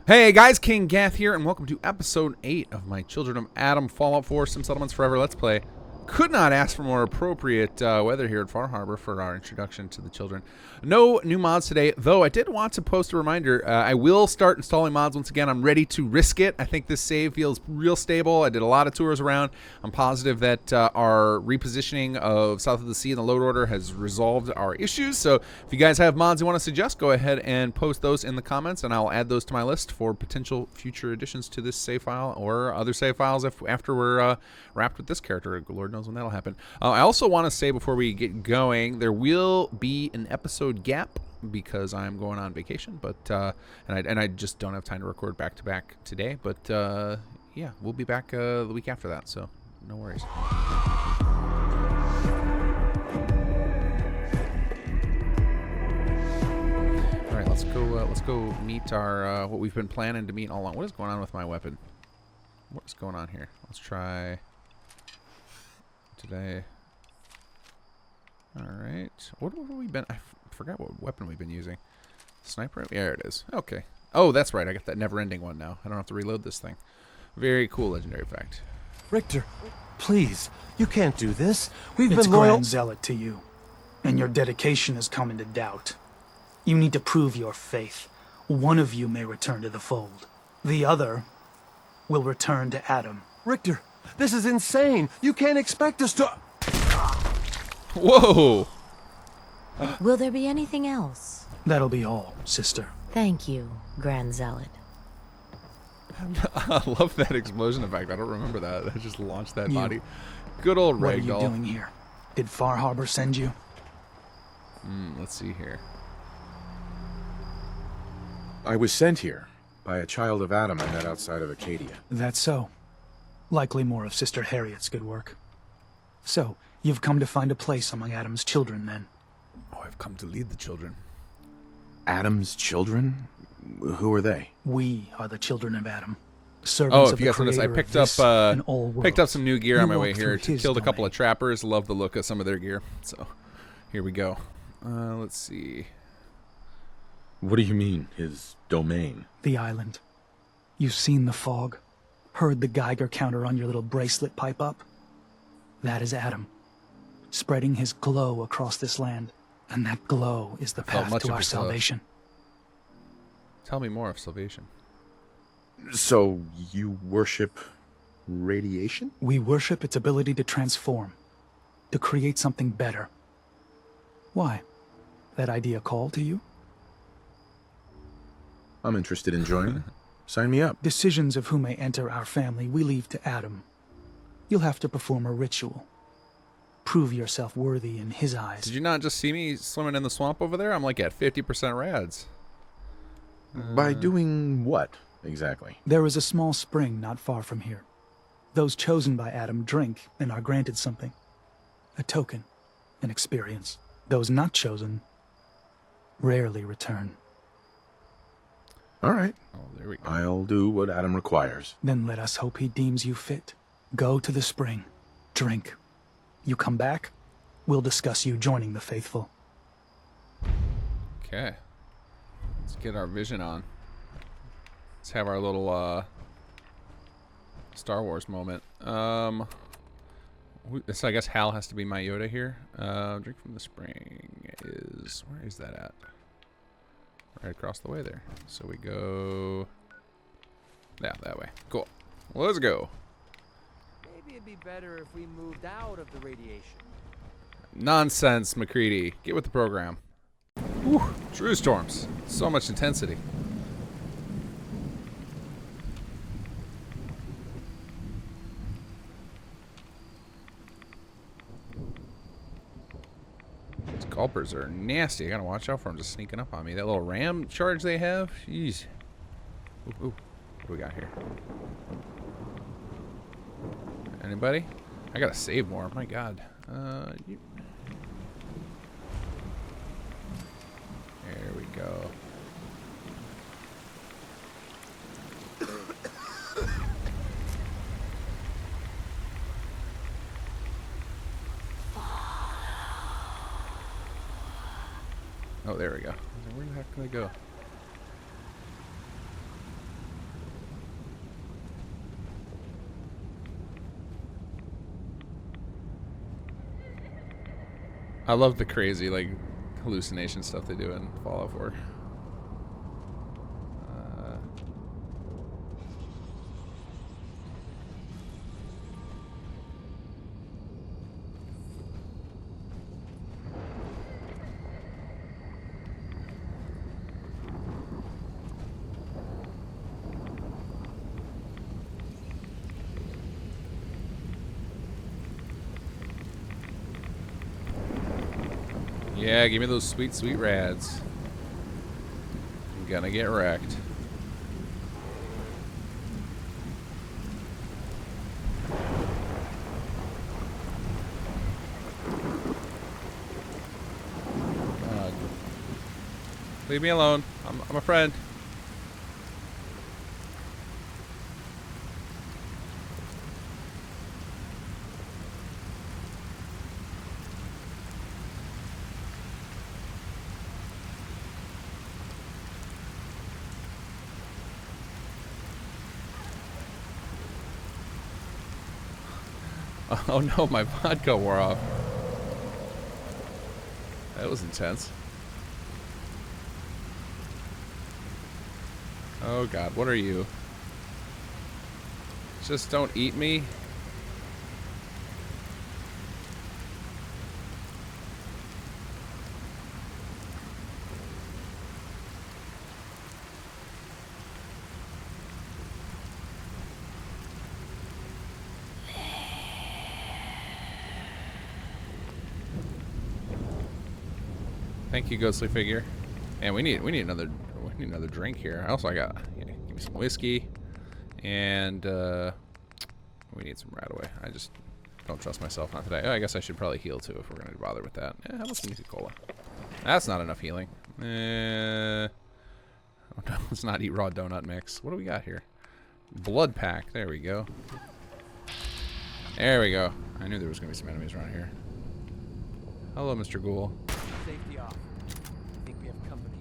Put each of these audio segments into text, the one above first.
Hey guys, kinggath here, and welcome to episode 8 of my Children of Adam Fallout 4 Sim Settlements Forever Let's Play. Could not ask for more appropriate weather here at Far Harbor for our introduction to the children. No new mods today, though I did want to post a reminder. I will start installing mods once again. I'm ready to risk it. I think this save feels real stable. I did a lot of tours around. I'm positive that our repositioning of South of the Sea and the load order has resolved our issues. So if you guys have mods you want to suggest, go ahead and post those in the comments, and I'll add those to my list for potential future additions to this save file or other save files after we're wrapped with this character. Lord knows when that'll happen. I also want to say before we get going, there will be an episode gap because I'm going on vacation, but and I just don't have time to record back to back today. But yeah, we'll be back the week after that, so no worries. All right, let's go meet our what we've been planning to meet all along. What is going on with my weapon? What's going on here? Let's try today. All right, what have we been? I forgot what weapon we've been using. Sniper? Yeah, there it is. Okay. Oh, that's right. I got that never-ending one now. I don't have to reload this thing. Very cool legendary fact. Richter, please, you can't do this. We've It's been loyal. Grand Zealot to you, and your dedication has come into doubt. You need to prove your faith. One of you may return to the fold. The other will return to Adam. Richter, this is insane. You can't expect us to... Whoa! Will there be anything else? That'll be all, sister. Thank you, Grand Zealot. I love that explosion effect. I don't remember that. I just launched that You. body. Good old What are you ragdoll. doing here? Did Far Harbor send you? Let's see here. I was sent here by a child of Adam I met outside of Acadia. That's so. Likely more of Sister Harriet's good work. So, you've come to find a place among Adam's children, then? Oh, I've come to lead the children. Adam's children? Who are they? We are the children of Adam. Servants Oh, of if you the guys noticed, I Creator of picked up this and all picked up worlds. some new gear You on my way walk here. through his Killed a couple domain. of trappers. Love the look of some of their gear. So, here we go. Let's see. What do you mean, his domain? The island. You've seen the fog, heard the Geiger counter on your little bracelet pipe up? That is Adam, spreading his glow across this land, and that glow is the Felt path much to of our his glow. salvation. Tell me more of salvation. So, you worship radiation? We worship its ability to transform, to create something better. Why? That idea call to you? I'm interested in joining. Sign me up. Decisions of who may enter our family we leave to Adam. You'll have to perform a ritual. Prove yourself worthy in his eyes. Did you not just see me swimming in the swamp over there? I'm like at 50% rads. By doing what, exactly? There is a small spring not far from here. Those chosen by Adam drink and are granted something. A token, an experience. Those not chosen rarely return. All right. Oh, there we go. I'll do what Adam requires. Then let us hope he deems you fit. Go to the spring. Drink. You come back, we'll discuss you joining the faithful. Okay. Let's get our vision on. Let's have our little Star Wars moment. So I guess Hal has to be my Yoda here. Drink from the spring is... Where is that at? Right across the way there. So we go... Yeah, that way. Cool. Well, let's go. Maybe it'd be better if we moved out of the radiation. Nonsense, McCready. Get with the program. Whew. True storms. So much intensity. These gulpers are nasty. I gotta watch out for them just sneaking up on me. That little ram charge they have. Jeez. Ooh, ooh. What do we got here? Anybody? I gotta save more. My God. There we go. Oh, there we go. Where the heck can I go? I love the crazy, like, hallucination stuff they do in Fallout 4. Yeah, give me those sweet, sweet rads. I'm gonna get wrecked. God. Leave me alone. I'm a friend. Oh no, my vodka wore off. That was intense. Oh god, what are you? Just don't eat me. Thank you, ghostly figure. And we need another drink here. Also, I got give me some whiskey, and we need some right away. I just don't trust myself not today. Oh, I guess I should probably heal too if we're gonna bother with that. Yeah, how about some Easy Cola? That's not enough healing. Oh no, let's not eat raw donut mix. What do we got here? Blood pack. There we go. There we go. I knew there was gonna be some enemies around here. Hello, Mr. Ghoul. Safety off. I think we have company.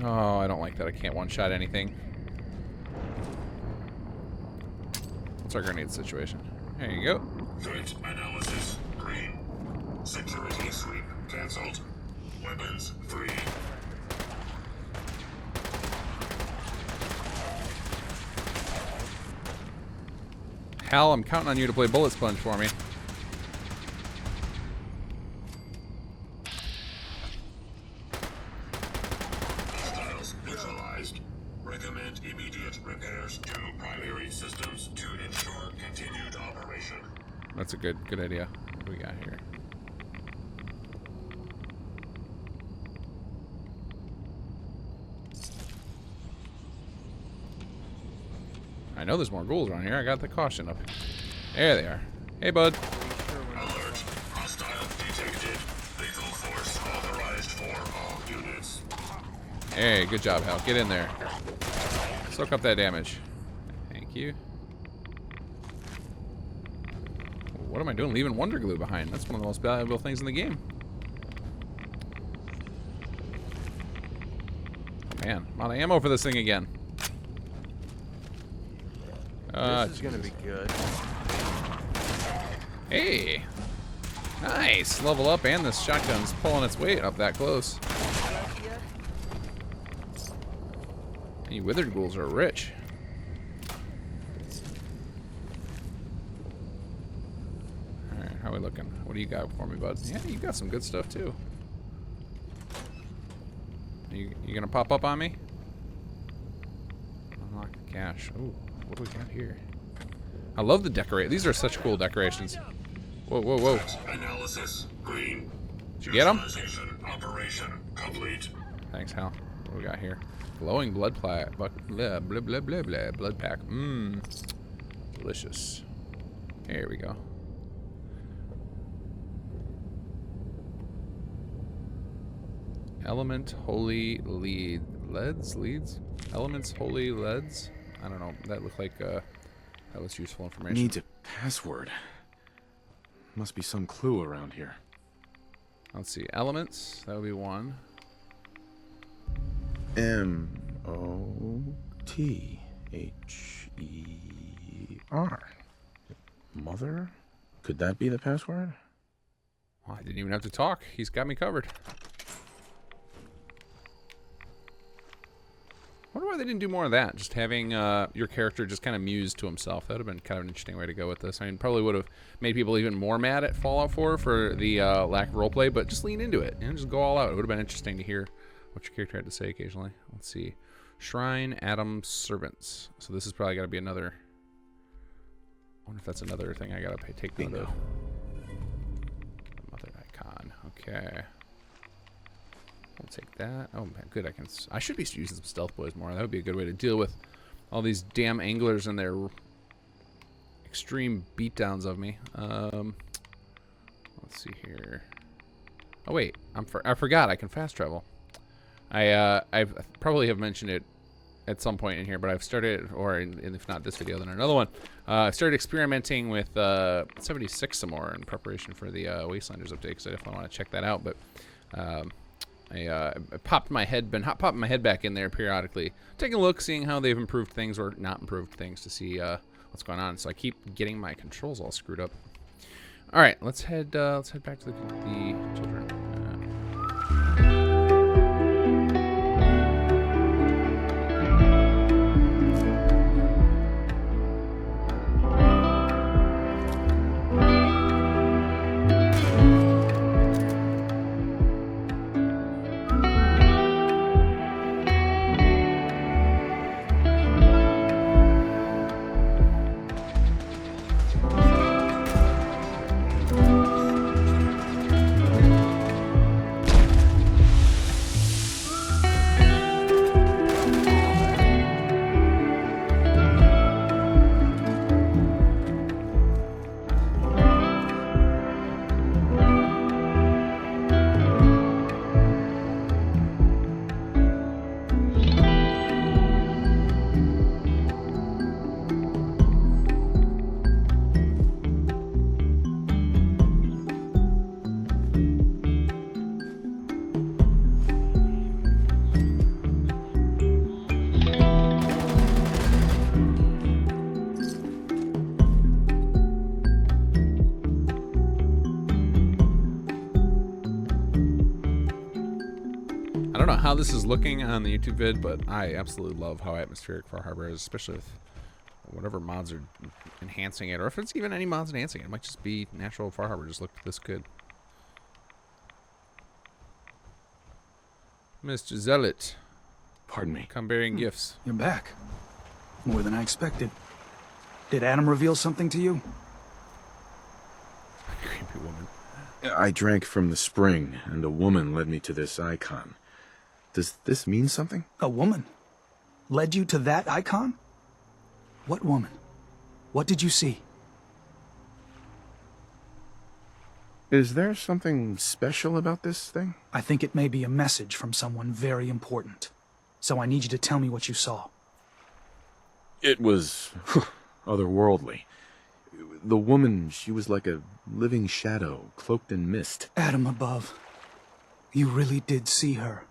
Oh, I don't like that. I can't one-shot anything. What's our grenade situation? There you go. Threat analysis green. Security sweep cancelled. Weapons free. Hal, I'm counting on you to play Bullet Sponge for me. Hostiles visualized. Recommend immediate repairs to primary systems to ensure continued operation. That's a good idea. What do we got here? I know there's more ghouls around here. I got the caution up. There they are. Hey, bud. Alert. Hostile detected. Lethal force authorized for all units. Hey, good job, Hal. Get in there. Soak up that damage. Thank you. What am I doing leaving Wonder Glue behind? That's one of the most valuable things in the game. Oh, man, I'm out of ammo for this thing again. This is gonna be good. Hey! Nice! Level up, and this shotgun's pulling its weight up that close. You withered ghouls are rich. Alright, how we looking? What do you got for me, bud? Yeah, you got some good stuff, too. You gonna pop up on me? Unlock the cache. Ooh, what do we got here? I love the decorate. These are such cool decorations. Whoa, whoa, whoa. Analysis green. Did you get them? Operation complete. Thanks, Hal. What do we got here? Glowing blood pack. Blah, blah, blah, blah, blah. Blood pack. Mmm. Delicious. Here we go. Element holy lead. Leads? Leads? Elements holy leads? I don't know. That looked like that was useful information. Needs a password. Must be some clue around here. Let's see. Elements. That would be one. M-O-T-H-E-R. Mother? Could that be the password? Well, I didn't even have to talk. He's got me covered. I wonder why they didn't do more of that. Just having your character just kind of muse to himself. That would have been kind of an interesting way to go with this. I mean, probably would have made people even more mad at Fallout 4 for the lack of roleplay, but just lean into it and just go all out. It would have been interesting to hear what your character had to say occasionally. Let's see. Shrine, Adam's Servants. So this is probably got to be another... I wonder if that's another thing I got to take note of. Mother icon. Okay. We'll take that. Oh, man, good. I should be using some stealth boys more. That would be a good way to deal with all these damn anglers and their extreme beatdowns of me. Let's see here. Oh wait, I forgot I can fast travel. I probably have mentioned it at some point in here, but I've started, or if not this video, then another one. I've started experimenting with 76 some more in preparation for the Wastelanders update, because I definitely want to check that out. But I popped my head back in there periodically, taking a look, seeing how they've improved things or not improved things to see what's going on. So I keep getting my controls all screwed up. All right, let's head back to the children. How this is looking on the YouTube vid, but I absolutely love how atmospheric Far Harbor is, especially with whatever mods are enhancing it, or if it's even any mods enhancing it. It might just be natural Far Harbor just looked this good. Mr. Zealot. Pardon me. Come bearing gifts. You're back. More than I expected. Did Adam reveal something to you? Creepy woman. I drank from the spring, and a woman led me to this icon. Does this mean something? A woman? Led you to that icon? What woman? What did you see? Is there something special about this thing? I think it may be a message from someone very important. So I need you to tell me what you saw. It was otherworldly. The woman, she was like a living shadow, cloaked in mist. Adam above. You really did see her.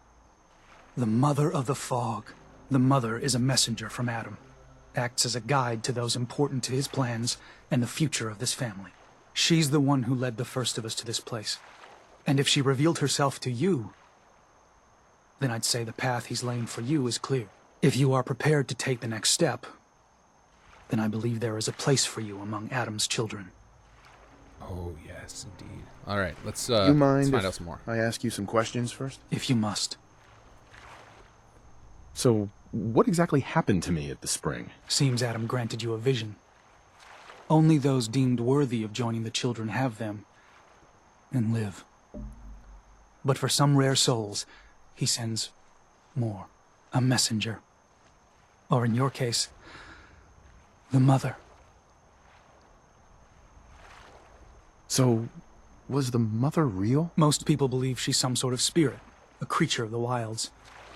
The Mother of the Fog. The Mother is a messenger from Adam. Acts as a guide to those important to his plans and the future of this family. She's the one who led the first of us to this place. And if she revealed herself to you, then I'd say the path he's laying for you is clear. If you are prepared to take the next step, then I believe there is a place for you among Adam's children. Oh, yes, indeed. All right, let's You mind let's find if out some more. I ask you some questions first? If you must. So, what exactly happened to me at the spring? Seems Adam granted you a vision. Only those deemed worthy of joining the children have them and live. But for some rare souls, he sends more. A messenger. Or in your case, the Mother. So, was the Mother real? Most people believe she's some sort of spirit, a creature of the wilds,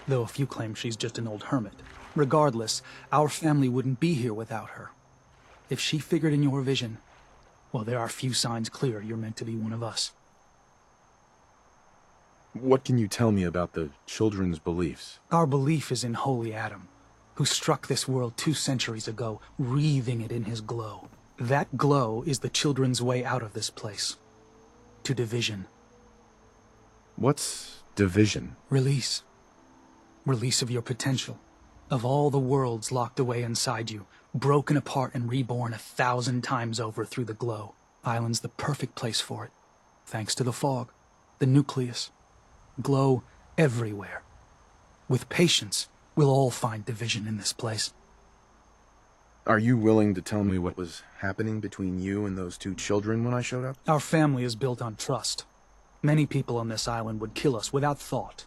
though a few claim she's just an old hermit. Regardless, our family wouldn't be here without her. If she figured in your vision, well, there are few signs clear you're meant to be one of us. What can you tell me about the children's beliefs? Our belief is in Holy Adam, who struck this world 2 centuries ago, wreathing it in his glow. That glow is the children's way out of this place. to division. What's division? Release. Release of your potential. Of all the worlds locked away inside you, broken apart and reborn 1,000 times over through the glow. Island's the perfect place for it. Thanks to the fog, the nucleus. Glow everywhere. With patience, we'll all find division in this place. Are you willing to tell me what was happening between you and those two children when I showed up? Our family is built on trust. Many people on this island would kill us without thought.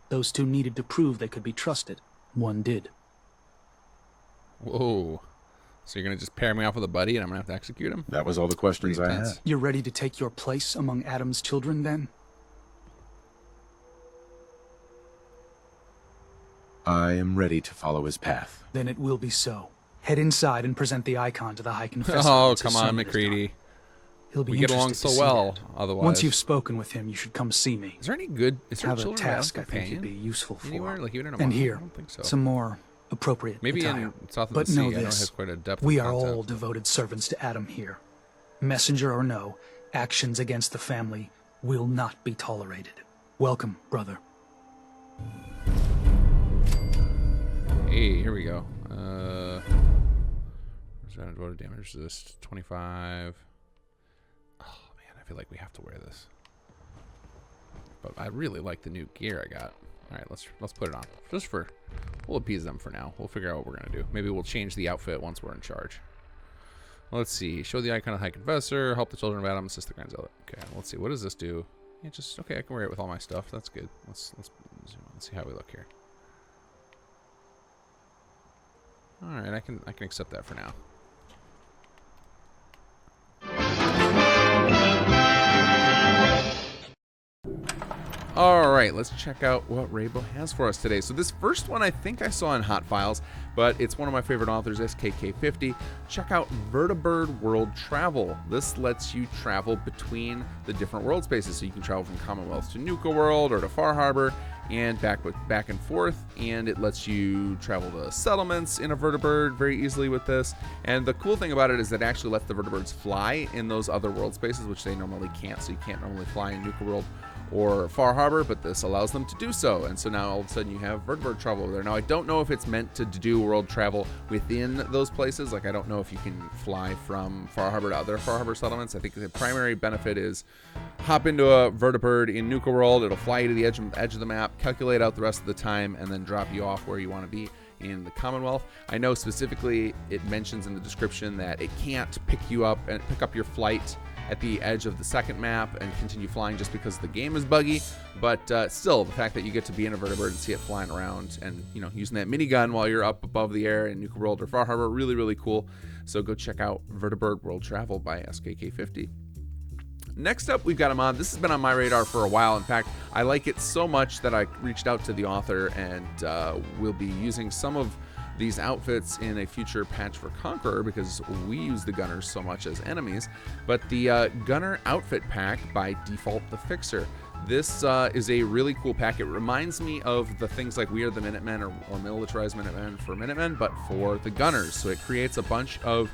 Those two needed to prove they could be trusted. One did. Whoa. So you're going to just pair me off with a buddy and I'm going to have to execute him? That was all the questions Pretty I had. intense. You're ready to take your place among Adam's children, then? I am ready to follow his path. Then it will be so. Head inside and present the icon to the High Confessor. Oh, once his come on, sermon is McCready. done. He'll be We get along interested to so see well, that. otherwise. Once you've spoken with him, you should come see me. Is there any good... Is there Have a children task I around think you'd companion be useful for. anywhere? Like even in a And manga? here, I don't think so. some more appropriate Maybe attire. in South of But the Sea, know I know it this, has quite a depth we of are content. all devoted servants to Adam here. Messenger or no, actions against the family will not be tolerated. Welcome, brother. Hey, here we go. Devoted damage resist 25. Oh man, I feel like we have to wear this. But I really like the new gear I got. All right, let's put it on. We'll appease them for now. We'll figure out what we're gonna do. Maybe we'll change the outfit once we're in charge. Let's see. Show the icon of High Confessor. Help the children of Adam. Assist the Grand Zealot. Okay. Let's see. What does this do? Yeah, just okay. I can wear it with all my stuff. That's good. Let's see how we look here. All right. I can accept that for now. All right, let's check out what Raybo has for us today. So this first one I think I saw in Hot Files, but it's one of my favorite authors, SKK50. Check out RuinedWorld Travel. This lets you travel between the different world spaces. So you can travel from Commonwealth to Nuka World or to Far Harbor and back and forth. And it lets you travel to settlements in a vertibird very easily with this. And the cool thing about it is that it actually lets the vertibirds fly in those other world spaces, which they normally can't. So you can't normally fly in Nuka World or Far Harbor, but this allows them to do so. And so now all of a sudden you have vertibird travel over there. Now I don't know if it's meant to do world travel within those places. Like I don't know if you can fly from Far Harbor to other Far Harbor settlements. I think the primary benefit is hop into a vertibird in Nuka World. It'll fly you to the edge of the map, calculate out the rest of the time, and then drop you off where you want to be in the Commonwealth. I know specifically it mentions in the description that it can't pick you up and pick up your flight at the edge of the second map and continue flying just because the game is buggy, but still the fact that you get to be in a vertibird and see it flying around and using that minigun while you're up above the air in Nuka World or Far Harbor, really cool. So go check out Vertibird World Travel by SKK50. Next up, we've got a mod. This has been on my radar for a while. In fact, I like it so much that I reached out to the author and we'll be using some of these outfits in a future patch for Conqueror because we use the Gunners so much as enemies. But the Gunner Outfit Pack by Default the Fixer. This is a really cool pack. It reminds me of the things like We Are the Minutemen or Militarized Minutemen for Minutemen, but for the Gunners. So it creates a bunch of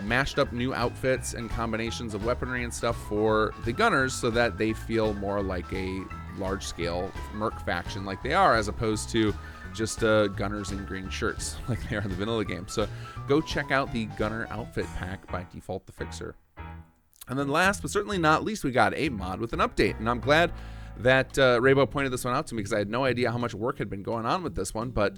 mashed up new outfits and combinations of weaponry and stuff for the Gunners so that they feel more like a large-scale merc faction like they are, as opposed to just Gunners in green shirts like they are in the vanilla game. So go check out the Gunner Outfit Pack by Default the Fixer. And then last but certainly not least, we got a mod with an update. And I'm glad that Raybo pointed this one out to me because I had no idea how much work had been going on with this one. But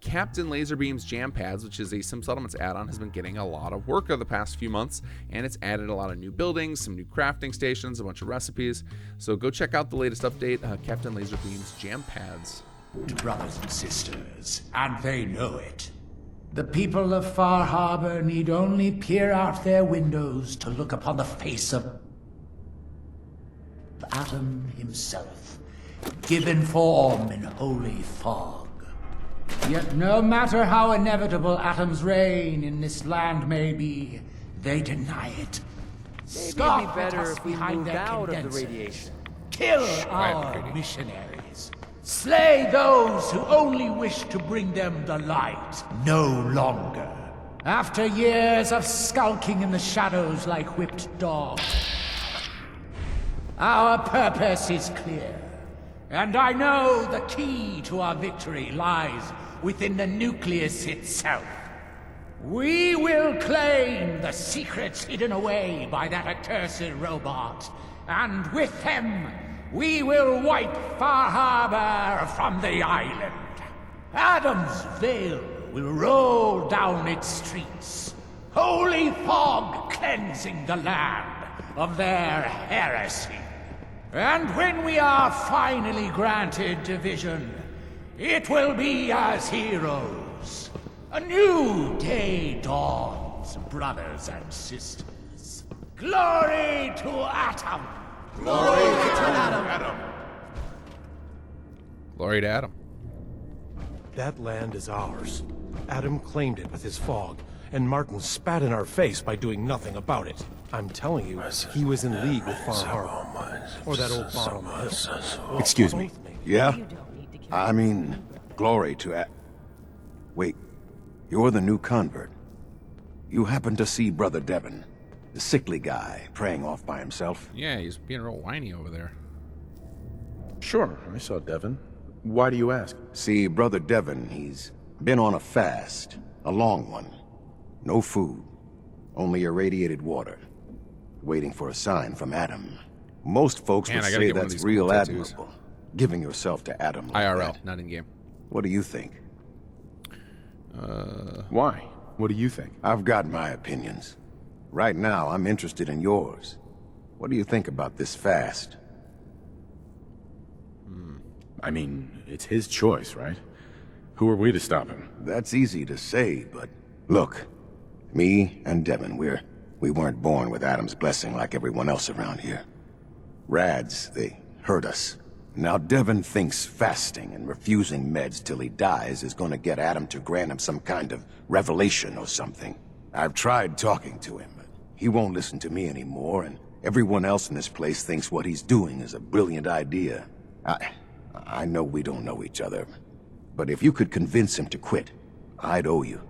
Captain Laserbeam's Jam Pads, which is a Sim Settlements add-on, has been getting a lot of work over the past few months. And it's added a lot of new buildings, some new crafting stations, a bunch of recipes. So go check out the latest update, Captain Laserbeam's Jam Pads. Brothers and sisters, and they know it. The people of Far Harbor need only peer out their windows to look upon the face of Adam himself, given form in holy fog. Yet no matter how inevitable Atom's reign in this land may be, they deny it. Maybe Scoff it'd be at better us if we behind moved their out of the condensers. radiation. Kill our missionaries. Slay those who only wish to bring them the light. No longer. After years of skulking in the shadows like whipped dogs, Our purpose is clear, and I know the key to our victory lies within the nucleus itself. We will claim the secrets hidden away by that accursed robot, and with them, we will wipe Far Harbor from the island. Adam's Veil will roll down its streets, holy fog cleansing the land of their heresy. And when we are finally granted division, it will be as heroes. A new day dawns, brothers and sisters. Glory to Atom! Glory to Adam! Glory to Adam. That land is ours. Adam claimed it with his fog, and Martin spat in our face by doing nothing about it. I'm telling you, he was in league with Far Harbor. Or that old bottle mill. Excuse me. Both maybe. Yeah? I mean, glory to Wait, you're the new convert. You happen to see Brother Devin, the sickly guy praying off by himself? Yeah, he's being real whiny over there. Sure, I saw Devin. Why do you ask? See, Brother Devin, he's been on a fast, a long one. No food, only irradiated water, waiting for a sign from Adam. Most folks Man, would I gotta say get one of that's these real cool tattoos. admirable, giving yourself to Adam like IRL, that. not in game. What do you think? Why? What do you think? I've got my opinions. Right now, I'm interested in yours. What do you think about this fast? I mean, it's his choice, right? Who are we to stop him? That's easy to say, but look, me and Devin, we weren't born with Adam's blessing like everyone else around here. Rads, they hurt us. Now Devin thinks fasting and refusing meds till he dies is gonna get Adam to grant him some kind of revelation or something. I've tried talking to him, but he won't listen to me anymore, and everyone else in this place thinks what he's doing is a brilliant idea. I know we don't know each other, but if you could convince him to quit, I'd owe you.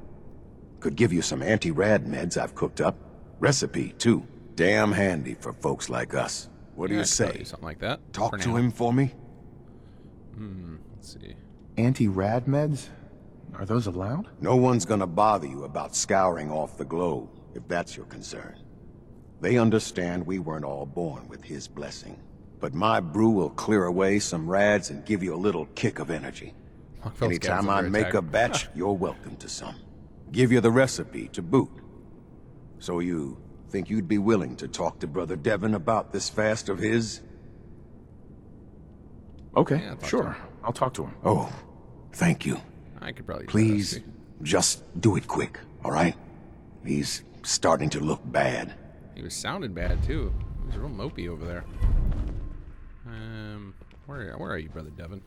Could give you some anti-rad meds I've cooked up. Recipe, too. Damn handy for folks like us. What do Yeah, you I could probably say? do something like that. Talk for to now. him for me? Let's see. Anti-rad meds? Are those allowed? No one's gonna bother you about scouring off the globe, if that's your concern. They understand we weren't all born with his blessing. But my brew will clear away some rads and give you a little kick of energy. Anytime I make a batch, you're welcome to some. Give you the recipe to boot. So you think you'd be willing to talk to Brother Devin about this fast of his? Okay, Yeah, I'll talk to sure. him. I'll talk to him. Oh, thank you. I could probably do that, Please, actually. just do it quick, all right? He's starting to look bad. He was sounding bad too. He was real mopey over there. Where are you, Brother Devin?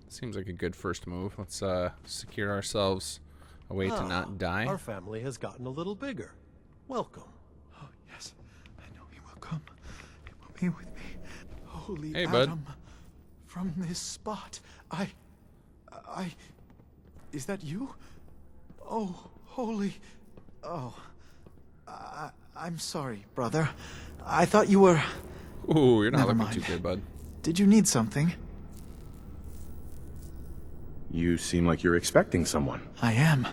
Seems like a good first move. Let's secure ourselves a way to not die. Our family has gotten a little bigger. Welcome. Oh, yes. I know he will come. He will be with me. Holy Hey, bud. Adam. From this spot, I... Is that you? Oh, holy... Oh. I'm sorry, brother. I thought you were... Ooh, you're not Never looking mind. too good, bud. Did you need something? You seem like you're expecting someone. I am.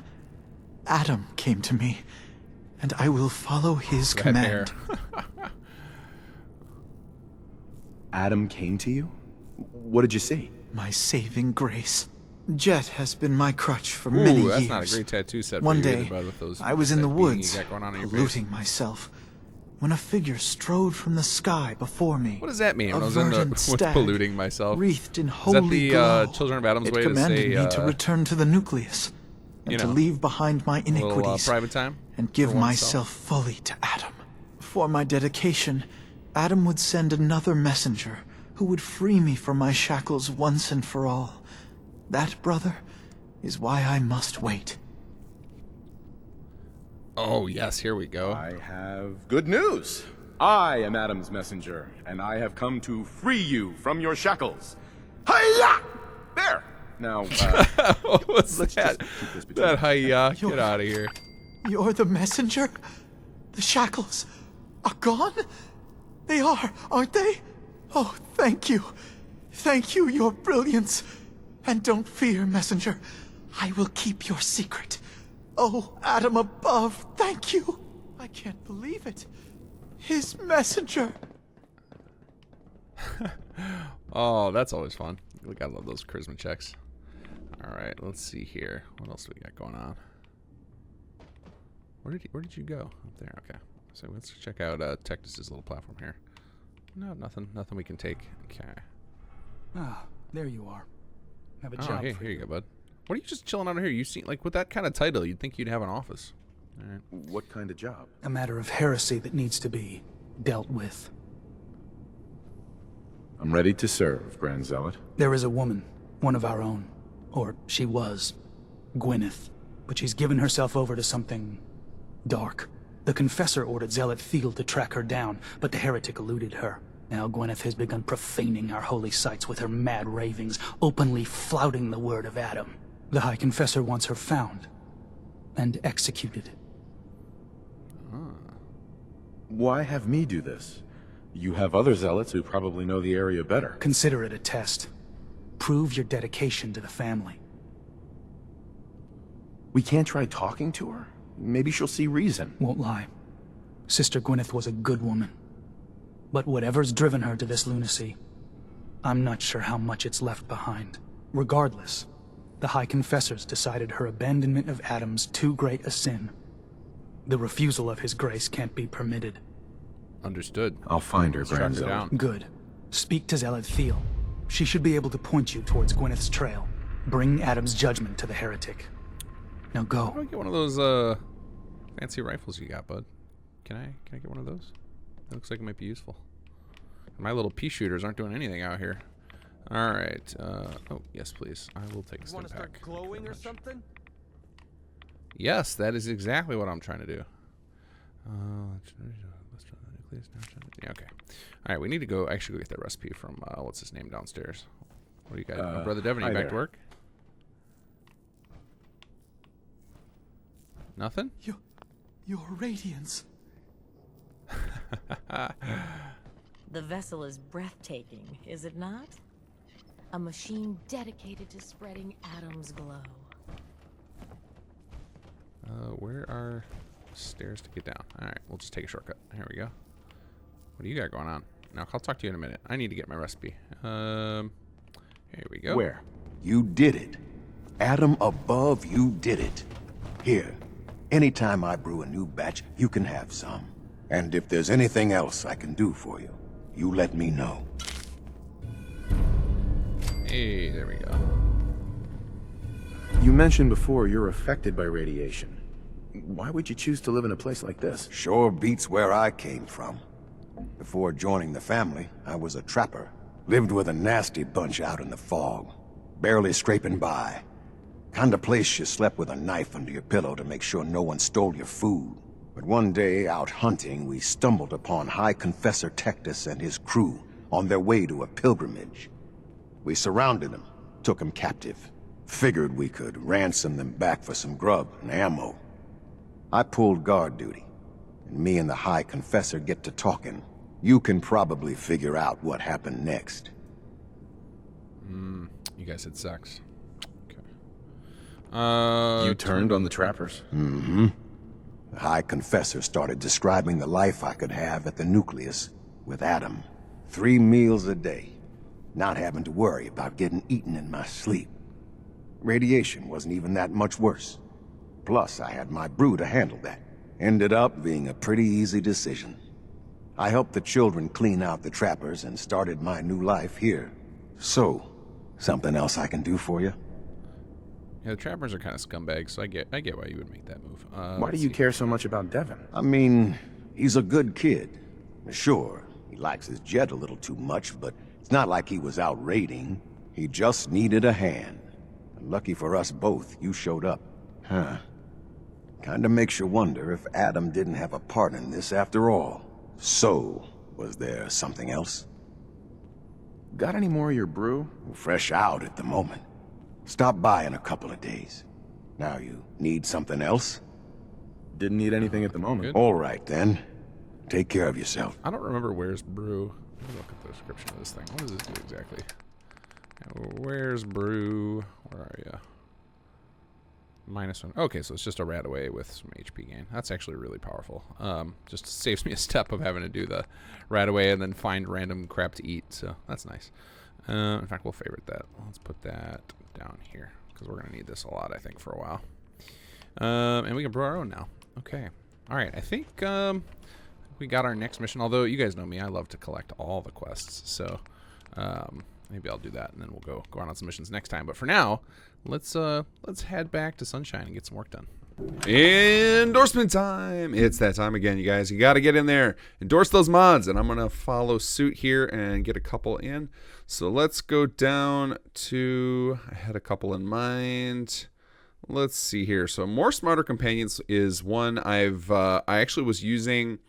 Adam came to me, and I will follow his Red hair. command. Adam came to you? What did you see? My saving grace. Jet has been my crutch for many Ooh, that's years. not a great tattoo set for One you day, either, bud, with those I was in the that being you woods, got going on in your face. polluting myself, when a figure strode from the sky before me. What does that mean? A When I was in the verdant with stag, polluting myself. wreathed in Is holy that the glow. Children of Adam's It way to commanded say me to return to the nucleus, and you to know, leave behind my a little iniquities, private time and give for oneself? myself fully to Adam. For my dedication, Adam would send another messenger who would free me from my shackles once and for all. That, brother, is why I must wait. Oh yes, here we go. I have good news. I am Adam's messenger, and I have come to free you from your shackles. Hiya! There! Now, What was let's that? just keep this between That hiya! You're- Get out of here. You're the messenger? The shackles? are gone? They are, aren't they? Oh, thank you. Thank you, your brilliance. And don't fear, messenger. I will keep your secret. Oh, Adam above, thank you. I can't believe it. His messenger. Oh, that's always fun. We gotta love those charisma checks. Alright, let's see here. What else do we got going on? Where did you go? Up there, okay. So let's check out Tectus's little platform here. No, nothing we can take. Okay. Ah, there you are. Have a Oh, job hey, for here you go, bud. What are you just chilling out here? You seem like with that kind of title, you'd think you'd have an office. All right. What kind of job? A matter of heresy that needs to be dealt with. I'm ready to serve, Grand Zealot. There is a woman, one of our own. Or she was. Gwyneth. But she's given herself over to something dark. The Confessor ordered Zealot Field to track her down, but the heretic eluded her. Now Gwyneth has begun profaning our holy sites with her mad ravings, openly flouting the word of Adam. The High Confessor wants her found and executed. Why have me do this? You have other zealots who probably know the area better. Consider it a test. Prove your dedication to the family. We can't try talking to her? Maybe she'll see reason. Won't lie. Sister Gwyneth was a good woman. But whatever's driven her to this lunacy, I'm not sure how much it's left behind. Regardless, the High Confessors decided her abandonment of Adam's too great a sin. The refusal of his grace can't be permitted. Understood. I'll find her, Grand Strike it Zealot. down. Good. Speak to Zealot Thiel. She should be able to point you towards Gwyneth's trail. Bring Adam's judgment to the heretic. Now go. How do I get one of those fancy rifles you got, bud? Can I get one of those? That looks like it might be useful. My little pea shooters aren't doing anything out here. All right. Oh yes, please. I will take a stim Want to start pack. glowing or something? Yes, that is exactly what I'm trying to do. Yeah, okay. All right, we need to go actually go get that recipe from what's his name downstairs. What do you got, Brother Devin? Are you hi back to there. work? Nothing? Your radiance. The vessel is breathtaking, is it not? A machine dedicated to spreading Adam's glow. Where are stairs to get down? All right, we'll just take a shortcut. Here we go. What do you got going on? Now, I'll talk to you in a minute. I need to get my recipe. Here we go. Where? You did it. Adam above, you did it. Here, anytime I brew a new batch, you can have some. And if there's anything else I can do for you, you let me know. Hey, there we go. You mentioned before you're affected by radiation. Why would you choose to live in a place like this? Sure beats where I came from. Before joining the family, I was a trapper. Lived with a nasty bunch out in the fog. Barely scraping by. Kind of place you slept with a knife under your pillow to make sure no one stole your food. But one day, out hunting, we stumbled upon High Confessor Tectus and his crew on their way to a pilgrimage. We surrounded them, took them captive. Figured we could ransom them back for some grub and ammo. I pulled guard duty, and me and the High Confessor get to talking. You can probably figure out what happened next. You guys had sex. Okay. You turned on the trappers? Mm-hmm. The High Confessor started describing the life I could have at the nucleus with Adam. 3 meals a day. Not having to worry about getting eaten in my sleep. Radiation wasn't even that much worse. Plus, I had my brew to handle that. Ended up being a pretty easy decision. I helped the children clean out the trappers and started my new life here. So, something else I can do for you? Yeah, the trappers are kind of scumbags, so I get why you would make that move. Why do you care so much about Devin? I mean, he's a good kid. Sure, he likes his jet a little too much, but it's not like he was out raiding. He just needed a hand. And lucky for us both, you showed up. Huh. Kinda makes you wonder if Adam didn't have a part in this after all. So, was there something else? Got any more of your brew? Fresh out at the moment. Stop by in a couple of days. Now you need something else? Didn't need anything at the moment. Good. All right then. Take care of yourself. I don't remember where's brew. Let me look at the description of this thing. What does this do exactly? Where's brew? Where are you? -1. Okay, so it's just a rat away with some HP gain. That's actually really powerful. Just saves me a step of having to do the rat away and then find random crap to eat. So that's nice. In fact, we'll favorite that. Let's put that down here because we're going to need this a lot, I think, for a while. And we can brew our own now. Okay. All right. I think we got our next mission. Although you guys know me, I love to collect all the quests. So maybe I'll do that, and then we'll go on some missions next time. But for now, let's head back to Sunshine and get some work done. Endorsement time! It's that time again, you guys. You got to get in there, endorse those mods, and I'm gonna follow suit here and get a couple in. So let's go down to. I had a couple in mind. Let's see here. So More Smarter Companions is one I actually was using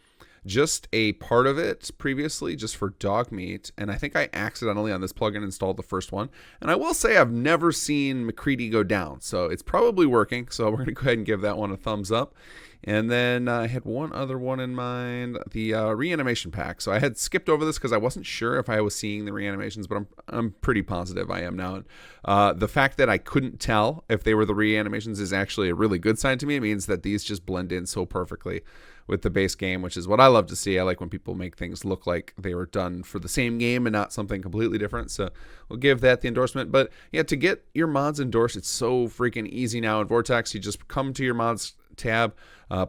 just a part of it previously just for dog meat, and I think I accidentally on this plugin installed the first one, and I will say I've never seen McCready go down, so it's probably working. So we're gonna go ahead and give that one a thumbs up. And then I had one other one in mind, the reanimation pack. So I had skipped over this because I wasn't sure if I was seeing the reanimations, but I'm pretty positive I am now. The fact that I couldn't tell if they were the reanimations is actually a really good sign to me. It means that these just blend in so perfectly with the base game, which is what I love to see. I like when people make things look like they were done for the same game and not something completely different. So we'll give that the endorsement. But yeah, to get your mods endorsed, it's so freaking easy now in Vortex. You just come to your mods tab,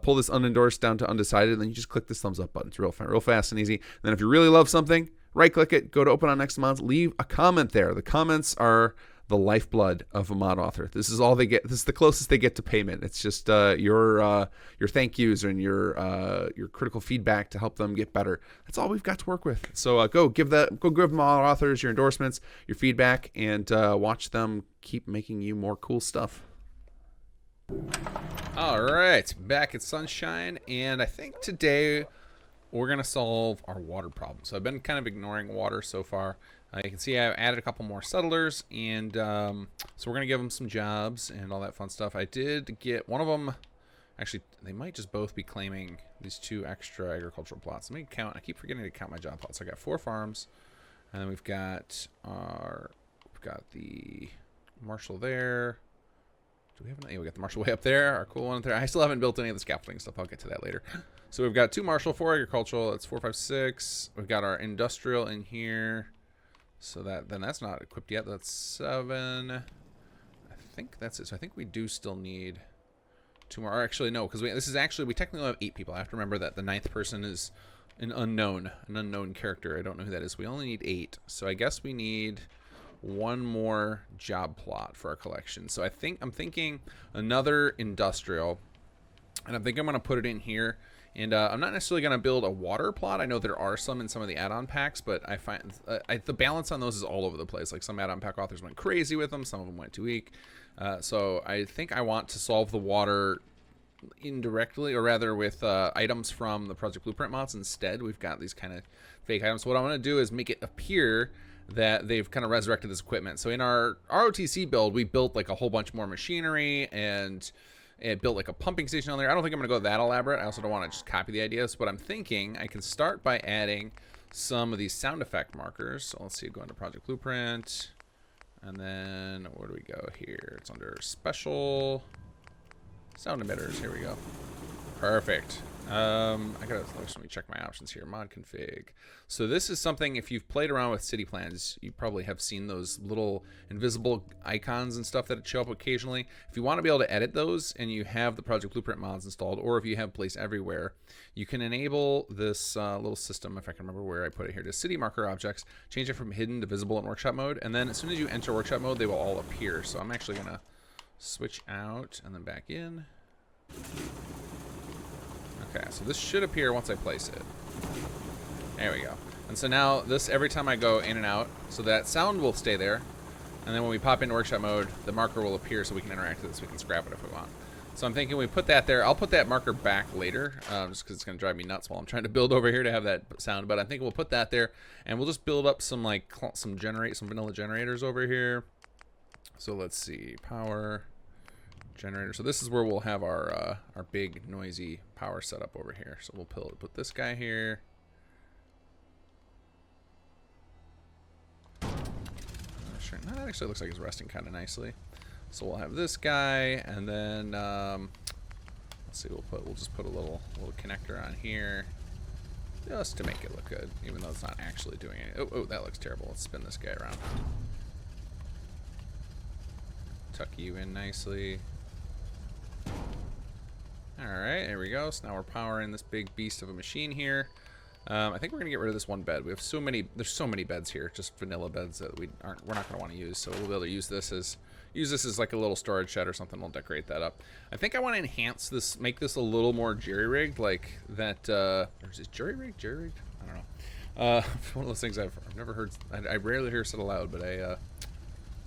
pull this unendorsed down to undecided, and then you just click this thumbs up button. It's real fast and easy. And then if you really love something, right click it, go to open on next mods, leave a comment there. The comments are the lifeblood of a mod author. This is all they get. This is the closest they get to payment. It's just your thank yous and your critical feedback to help them get better. That's all we've got to work with. So go give mod authors your endorsements, your feedback, and watch them keep making you more cool stuff. All right, back at Sunshine, and I think today we're gonna solve our water problem. So I've been kind of ignoring water so far. You can see I've added a couple more settlers, and so we're going to give them some jobs and all that fun stuff. I did get one of them. Actually, they might just both be claiming these 2 extra agricultural plots. Let me count. I keep forgetting to count my job plots. I got 4 farms, and then we've got the Marshall there. Do we have any? Yeah, we got the Marshall way up there. Our cool one up there. I still haven't built any of the scaffolding stuff. I'll get to that later. So we've got 2 Marshall, 4 agricultural. That's 4, 5, 6. We've got our industrial in here. So that's not equipped yet. That's 7. I think that's it. So I think we do still need 2 more. Or actually, no, because we technically have 8 people. I have to remember that the 9th person is an unknown character. I don't know who that is. We only need 8. So I guess we need 1 more job plot for our collection. So I'm thinking another industrial, and I'm thinking I'm going to put it in here. And I'm not necessarily going to build a water plot. I know there are some in some of the add-on packs, but I find the balance on those is all over the place. Like some add-on pack authors went crazy with them. Some of them went too weak. So I think I want to solve the water indirectly, or rather with items from the Project Blueprint mods instead. We've got these kind of fake items. So what I want to do is make it appear that they've kind of resurrected this equipment. So in our ROTC build, we built like a whole bunch more machinery and it built like a pumping station on there. I don't think I'm going to go that elaborate. I also don't want to just copy the ideas, but I'm thinking I can start by adding some of these sound effect markers. So let's see, go into Project Blueprint, and then where do we go here? It's under Special Sound Emitters. Here we go. Perfect. Let me check my options here. Mod config. So this is something, if you've played around with city plans, you probably have seen those little invisible icons and stuff that show up occasionally. If you want to be able to edit those and you have the Project Blueprint mods installed, or if you have Place Everywhere, you can enable this little system, if I can remember where I put it here, to city marker objects, change it from hidden to visible in workshop mode, and then as soon as you enter workshop mode, they will all appear. So I'm actually going to switch out and then back in. Okay, so this should appear once I place it. There we go. And so now this, every time I go in and out, so that sound will stay there. And then when we pop into workshop mode, the marker will appear so we can interact with it, so we can scrap it if we want. So I'm thinking we put that there. I'll put that marker back later, just because it's going to drive me nuts while I'm trying to build over here to have that sound. But I think we'll put that there, and we'll just build up some some vanilla generators over here. So let's see, power, generator. So this is where we'll have our big noisy power setup over here. So we'll put this guy here. Sure. No, that actually looks like it's resting kind of nicely. So we'll have this guy, and then let's see. We'll just put a little connector on here, just to make it look good, even though it's not actually doing it. Oh, that looks terrible. Let's spin this guy around. Tuck you in nicely. Alright, there we go. So now we're powering this big beast of a machine here. I think we're gonna get rid of this one bed. We have so many. There's so many beds here, just vanilla beds that we're not gonna want to use. So we'll be able to use this as like a little storage shed or something. We'll decorate that up. I think I want to enhance this, make this a little more jerry-rigged, like that. Or is it jerry-rigged? Jerry-rigged? I don't know. One of those things I've never heard. I rarely hear said aloud, but I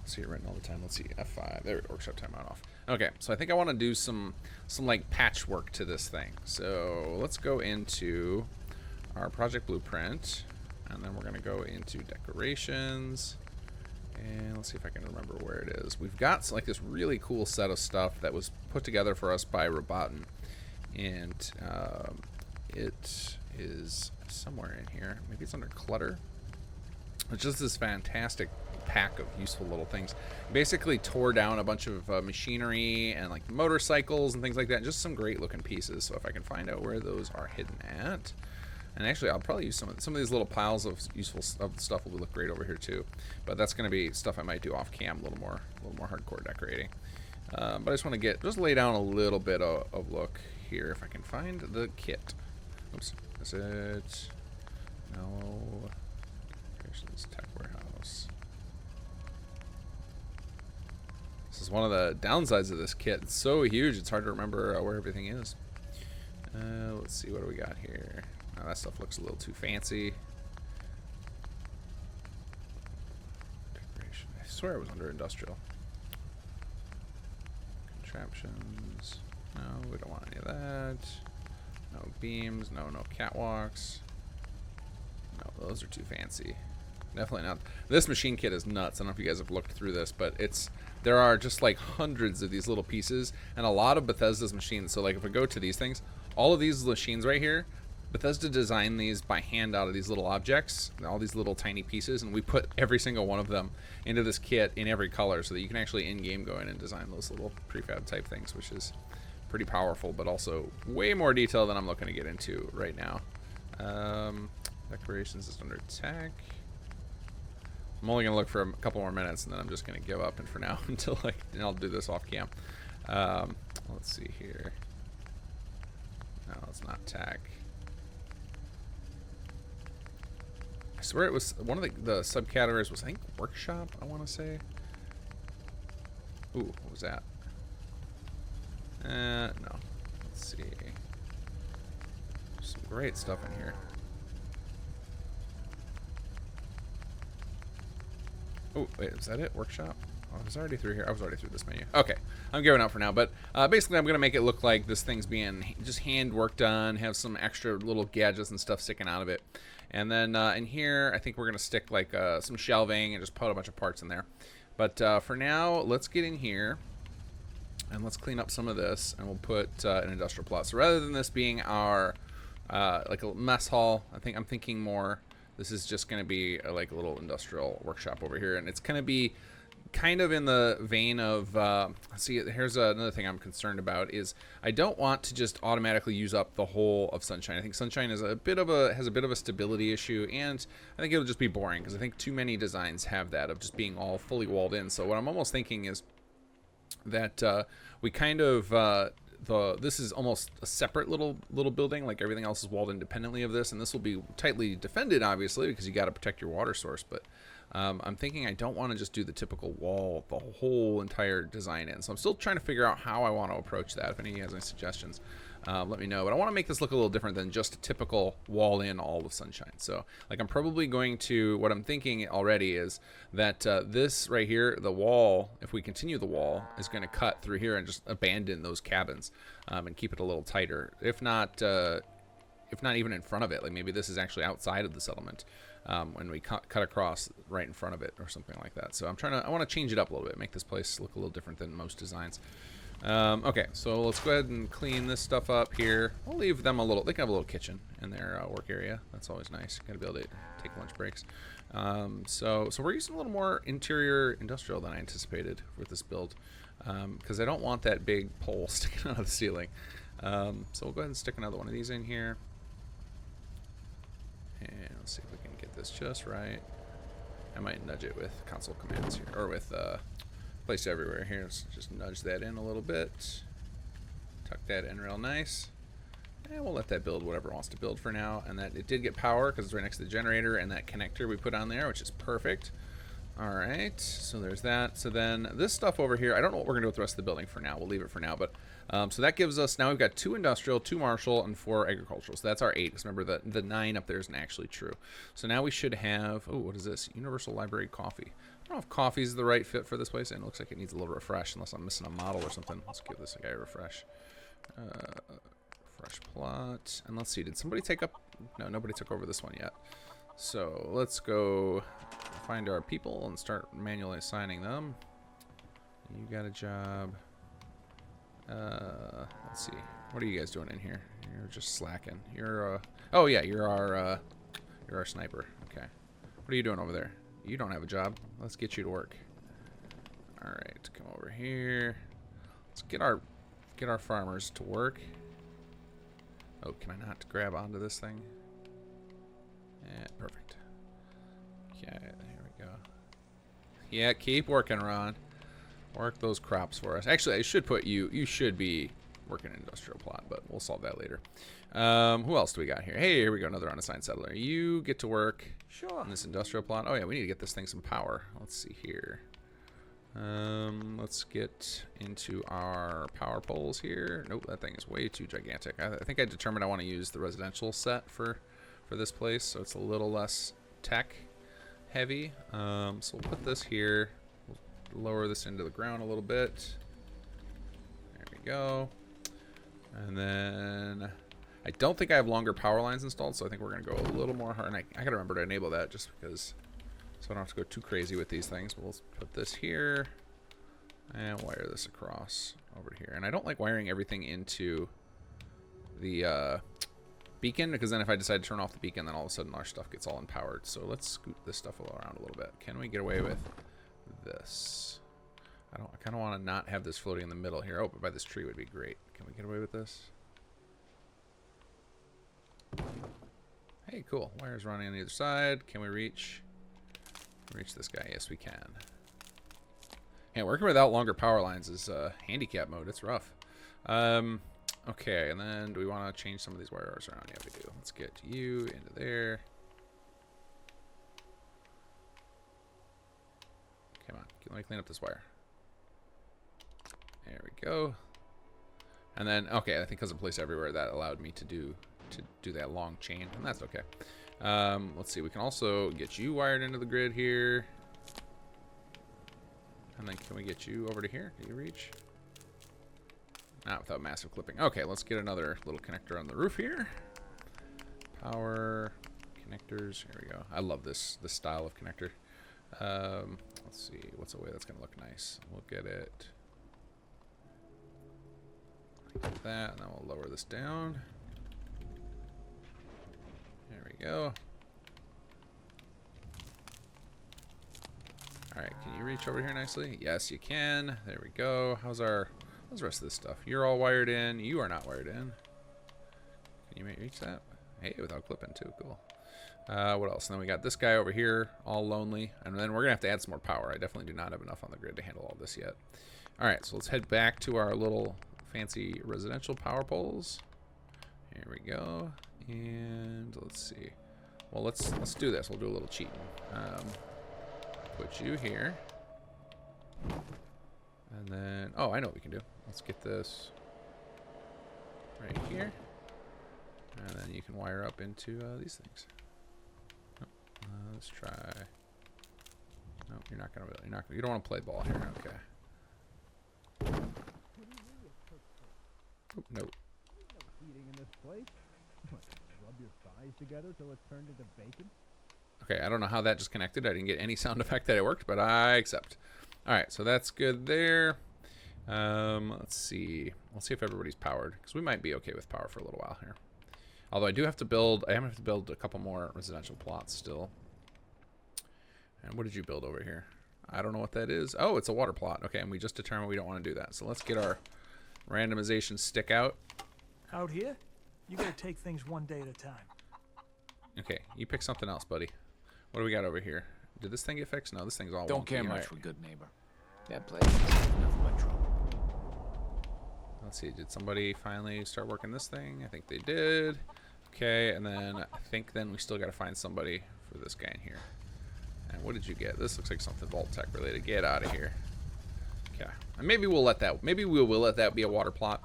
see it written all the time. Let's see, F5. There, workshop timeout off. Okay, so I think I want to do some like patchwork to this thing. So let's go into our project blueprint, and then we're going to go into decorations, and let's see if I can remember where it is. We've got like this really cool set of stuff that was put together for us by Robotin, and it is somewhere in here. Maybe it's under clutter. It's just this fantastic pack of useful little things. Basically tore down a bunch of machinery and like motorcycles and things like that, and just some great looking pieces. So if I can find out where those are hidden at. And actually, I'll probably use some of these little piles of useful stuff will look great over here too. But that's going to be stuff I might do off cam, a little more hardcore decorating. But I just want to just lay down a little bit of look here if I can find the kit. Oops, is it? No. Decorations, tech warehouse. This is one of the downsides of this kit. It's so huge, it's hard to remember where everything is. Let's see, what do we got here? Oh, that stuff looks a little too fancy. Decoration. I swear it was under industrial. Contraptions. No, we don't want any of that. No beams. No catwalks. No, those are too fancy. Definitely not. This machine kit is nuts. I don't know if you guys have looked through this, but there are just like hundreds of these little pieces, and a lot of Bethesda's machines. So like if we go to these things, all of these machines right here, Bethesda designed these by hand out of these little objects, all these little tiny pieces, and we put every single one of them into this kit in every color so that you can actually in-game go in and design those little prefab type things, which is pretty powerful, but also way more detail than I'm looking to get into right now. Decorations is under tech. I'm only going to look for a couple more minutes, and then I'm just going to give up, and for now, until I'll do this off cam. Let's see here. No, it's not tech. I swear it was one of the subcategories was, I think, workshop, I want to say. Ooh, what was that? No. Let's see. Some great stuff in here. Oh, wait, is that it? Workshop? Oh, I was already through here. I was already through this menu. Okay, I'm giving up for now, but basically I'm going to make it look like this thing's being just hand work done, have some extra little gadgets and stuff sticking out of it. And then in here, I think we're going to stick like some shelving and just put a bunch of parts in there. But for now, let's get in here and let's clean up some of this, and we'll put an industrial plot. So rather than this being our like a mess hall, I'm thinking more this is just going to be like a little industrial workshop over here, and it's going to be kind of in the vein of see, here's another thing I'm concerned about is I don't want to just automatically use up the whole of Sunshine. I think Sunshine is has a bit of a stability issue, and I think it'll just be boring because I think too many designs have that of just being all fully walled in. So what I'm almost thinking is that we kind of this is almost a separate little building, like everything else is walled independently of this, and this will be tightly defended, obviously, because you got to protect your water source. But I'm thinking I don't want to just do the typical wall, the whole entire design in. So I'm still trying to figure out how I want to approach that. If any has any suggestions, let me know. But I want to make this look a little different than just a typical wall in all of Sunshine. So like I'm probably going to, what I'm thinking already is that this right here, the wall, if we continue the wall, is going to cut through here and just abandon those cabins and keep it a little tighter. If not even in front of it, like maybe this is actually outside of the settlement. When we cut across right in front of it or something like that. So I want to change it up a little bit, make this place look a little different than most designs. Okay, so let's go ahead and clean this stuff up here. We'll leave them a little. They can have a little kitchen in their work area. That's always nice. Got to be able to take lunch breaks. So we're using a little more interior industrial than I anticipated with this build, because I don't want that big pole sticking out of the ceiling. So we'll go ahead and stick another one of these in here, and let's see if we can get this just right. I might nudge it with console commands here, or with place everywhere here. Let's just nudge that in a little bit, tuck that in real nice, and we'll let that build whatever it wants to build for now. And that it did get power because it's right next to the generator and that connector we put on there, which is perfect. All right, so there's that. So then this stuff over here, I don't know what we're gonna do with the rest of the building for now. We'll leave it for now, but so that gives us, now we've got 2 industrial, 2 martial, and 4 agricultural. So that's our 8, because remember the 9 up there isn't actually true. So now we should have, oh, what is this? Universal Library Coffee. I don't know if coffee is the right fit for this place, and it looks like it needs a little refresh, unless I'm missing a model or something. Let's give this guy a refresh. Fresh plot. And let's see, did somebody take up, no, nobody took over this one yet. So let's go find our people and start manually assigning them. You got a job. Let's see. What are you guys doing in here? You're just slacking. You're oh yeah, you're our sniper. Okay. What are you doing over there? You don't have a job. Let's get you to work. All right, come over here. Let's get our farmers to work. Oh, can I not grab onto this thing? Yeah, perfect. Okay, there we go. Yeah, keep working, Ron. Work those crops for us. Actually, I should put you. You should be working an industrial plot, but we'll solve that later. Who else do we got here? Hey, here we go. Another unassigned settler. You get to work on this industrial plot. Oh yeah, we need to get this thing some power. Let's see here. Let's get into our power poles here. Nope, that thing is way too gigantic. I think I determined I want to use the residential set for this place, so it's a little less tech heavy. So we'll put this here. We'll lower this into the ground a little bit. There we go. And then I don't think I have longer power lines installed, so I think we're going to go a little more hard. And I got to remember to enable that just because, so I don't have to go too crazy with these things. But we'll put this here and wire this across over here. And I don't like wiring everything into the beacon, because then if I decide to turn off the beacon, then all of a sudden our stuff gets all empowered. So let's scoot this stuff around a little bit. Can we get away with this? I kind of want to not have this floating in the middle here. Oh, but by this tree would be great. Can we get away with this? Hey, cool. Wires running on the other side. Can we reach this guy? Yes, we can. Yeah, working without longer power lines is handicap mode. It's rough. Okay, and then do we want to change some of these wires around? Yeah, we do. Let's get you into there. Come on, let me clean up this wire. There we go. And then, okay, I think because of place everywhere, that allowed me to do that long chain, and that's okay. Let's see, we can also get you wired into the grid here. And then can we get you over to here? Do you reach? Not without massive clipping. Okay, let's get another little connector on the roof here. Power connectors. Here we go. I love this style of connector. Let's see, what's a way that's gonna look nice? We'll get it like that, and then we'll lower this down. There we go. Alright, can you reach over here nicely? Yes, you can. There we go. How's the rest of this stuff? You're all wired in. You are not wired in. Can you reach that? Hey, without clipping too. Cool. What else? And then we got this guy over here, all lonely. And then we're going to have to add some more power. I definitely do not have enough on the grid to handle all this yet. Alright, so let's head back to our little fancy residential power poles. Here we go. And let's see. Well, let's do this. We'll do a little cheating. Put you here. And then, oh, I know what we can do. Let's get this right here. And then you can wire up into these things. Let's try. No, you're not gonna really. You don't want to play ball here. Okay. Oh, no. Eating in this place? What, rub your thighs together till it's turned into bacon? Okay, I don't know how that just connected. I didn't get any sound effect that it worked, but I accept. All right, so that's good there. Let's see. Let's see if everybody's powered, because we might be okay with power for a little while here. Although I do have to build, I am going to have to build a couple more residential plots still. And what did you build over here? I don't know what that is. Oh, it's a water plot. Okay, and we just determined we don't want to do that. So let's get our randomization stick out. Out here, you gotta take things one day at a time. Okay, you pick something else, buddy. What do we got over here? Did this thing get fixed? No, this thing's all Don't wonky. care much Alright. for good neighbor. That place is nothing but trouble. Let's see, did somebody finally start working this thing? I think they did. Okay, and then I think then we still got to find somebody for this guy in here. And what did you get? This looks like something Vault Tech related. Get out of here. Okay, and maybe we'll let that. Maybe we will let that be a water plot.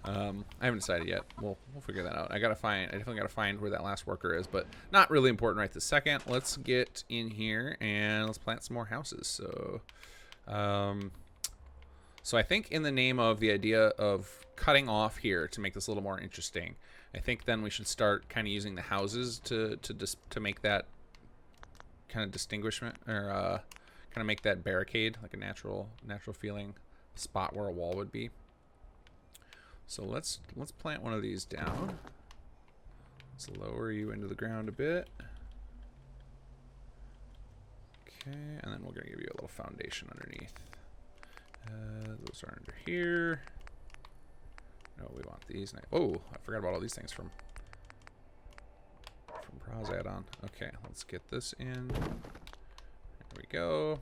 I haven't decided yet. We'll figure that out. I definitely gotta find where that last worker is, but not really important right this second. Let's get in here and let's plant some more houses. So, so I think in the name of the idea of cutting off here to make this a little more interesting, I think then we should start kind of using the houses to make that kind of distinguishment, or kind of make that barricade, like a natural feeling spot where a wall would be. So let's plant one of these down. Let's lower you into the ground a bit. Okay, and then we're gonna give you a little foundation underneath. Those are under here. No, we want these. Oh, I forgot about all these things from Braz add-on. Okay, let's get this in. There we go.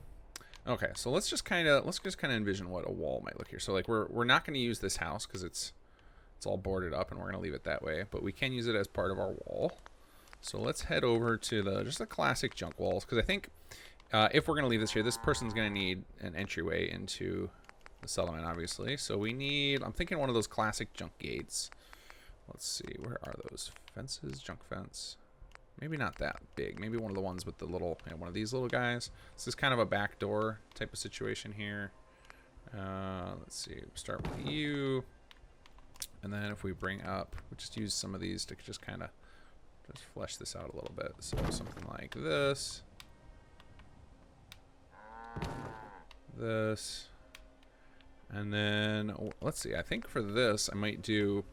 Okay, so let's just kind of envision what a wall might look here. So like we're not going to use this house because it's all boarded up, and we're going to leave it that way. But we can use it as part of our wall. So let's head over to just the classic junk walls, because I think if we're going to leave this here, this person's going to need an entryway into the settlement, obviously. So we need, I'm thinking one of those classic junk gates. Let's see, where are those fences? Junk fence. Maybe not that big. Maybe one of the ones with the little, one of these little guys. This is kind of a back door type of situation here. Let's see. Start with you, and then if we bring up, we'll just use some of these to just kind of just flesh this out a little bit. So something like this, this, and then let's see. I think for this, I might do.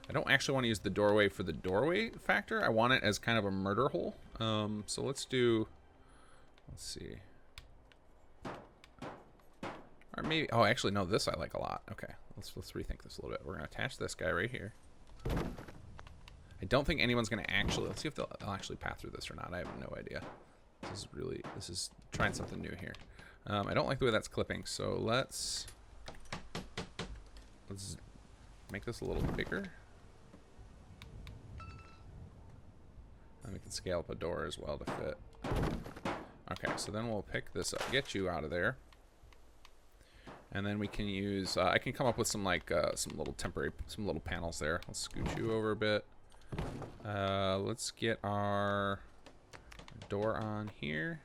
I don't actually want to use the doorway for the doorway factor. I want it as kind of a murder hole. So let's see. Or maybe, oh, actually, no, this I like a lot. Okay, let's rethink this a little bit. We're going to attach this guy right here. I don't think anyone's going to actually, let's see if they'll actually path through this or not. I have no idea. This is trying something new here. I don't like the way that's clipping, so let's make this a little bigger. And we can scale up a door as well to fit. Okay, so then we'll pick this up, get you out of there, and then we can use. I can come up with some some little panels there. Let's scoot you over a bit. Let's get our door on here,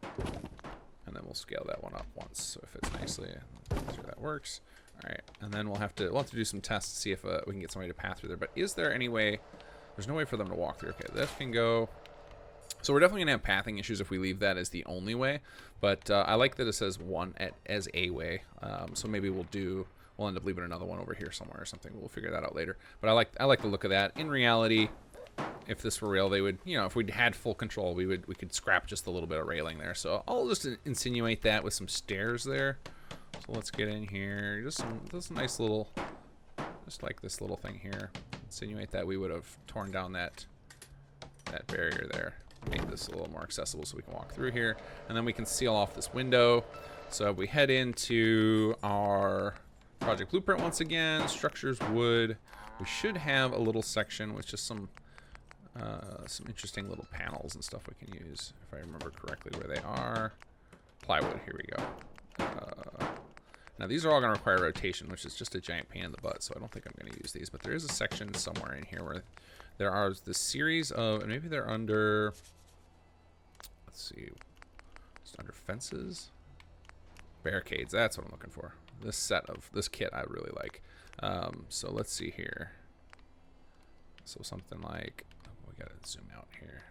and then we'll scale that one up once so it fits nicely. Make sure that works. All right, and then we'll have to do some tests to see if we can get somebody to pass through there. But is there any way? There's no way for them to walk through. Okay, this can go. So we're definitely gonna have pathing issues if we leave that as the only way. But I like that it says one as a way. So maybe we'll end up leaving another one over here somewhere or something. We'll figure that out later. But I like the look of that. In reality, if this were real, they would, if we had full control, we could scrap just a little bit of railing there. So I'll just insinuate that with some stairs there. So let's get in here. Just some nice little, just like this little thing here. Insinuate that we would have torn down that barrier there. Made this a little more accessible so we can walk through here. And then we can seal off this window. So if we head into our project blueprint once again, structures, wood, we should have a little section with just some interesting little panels and stuff we can use, if I remember correctly where they are. Plywood, here we go. Now these are all going to require rotation, which is just a giant pain in the butt, so I don't think I'm going to use these. But there is a section somewhere in here where there are this series of, and maybe they're under, let's see, just under fences? Barricades, that's what I'm looking for. This kit I really like. So let's see here. So something like, we got to zoom out here.